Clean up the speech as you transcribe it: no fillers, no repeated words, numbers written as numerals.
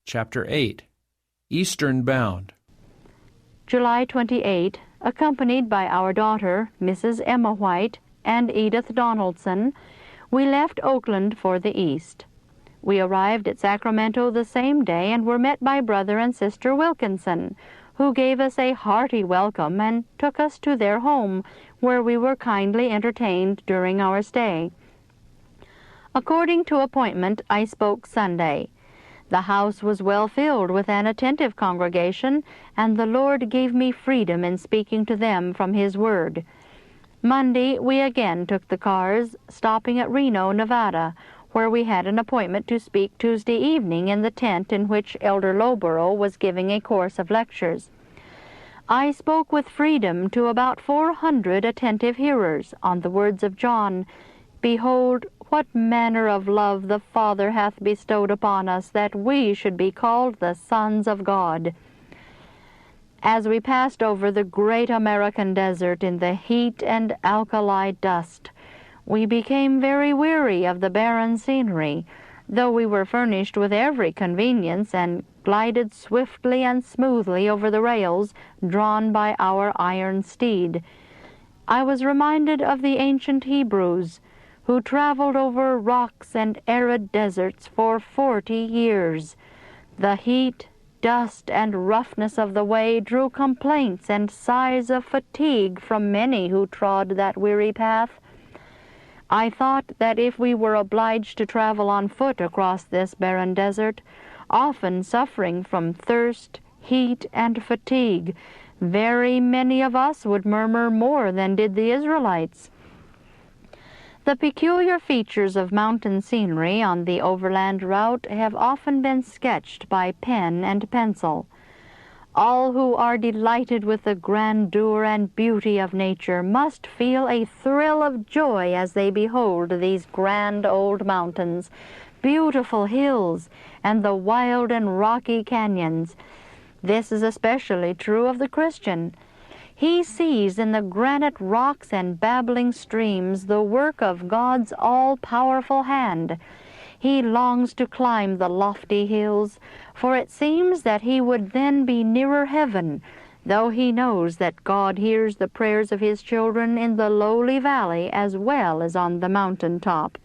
Chapter 8, Eastward Bound. July 28, accompanied by our daughter, Mrs. Emma White, and Edith Donaldson, we left Oakland for the East. We arrived at Sacramento the same day and were met by Brother and Sister Wilkinson, who gave us a hearty welcome and took us to their home, where we were kindly entertained during our stay. According to appointment, I spoke Sunday. The house was well filled with an attentive congregation, and the Lord gave me freedom in speaking to them from His Word. Monday, we again took the cars, stopping at Reno, Nevada, where we had an appointment to speak Tuesday evening in the tent in which Elder Lowborough was giving a course of lectures. I spoke with freedom to about 400 attentive hearers on the words of John, "Behold, what manner of love the Father hath bestowed upon us, that we should be called the sons of God." As we passed over the great American desert in the heat and alkali dust, we became very weary of the barren scenery, though we were furnished with every convenience and glided swiftly and smoothly over the rails drawn by our iron steed. I was reminded of the ancient Hebrews, who traveled over rocks and arid deserts for 40 years. The heat, dust, and roughness of the way drew complaints and sighs of fatigue from many who trod that weary path. I thought that if we were obliged to travel on foot across this barren desert, often suffering from thirst, heat, and fatigue, very many of us would murmur more than did the Israelites. The peculiar features of mountain scenery on the overland route have often been sketched by pen and pencil. All who are delighted with the grandeur and beauty of nature must feel a thrill of joy as they behold these grand old mountains, beautiful hills, and the wild and rocky canyons. This is especially true of the Christian. He sees in the granite rocks and babbling streams the work of God's all-powerful hand. He longs to climb the lofty hills, for it seems that he would then be nearer heaven, though he knows that God hears the prayers of His children in the lowly valley as well as on the mountain top.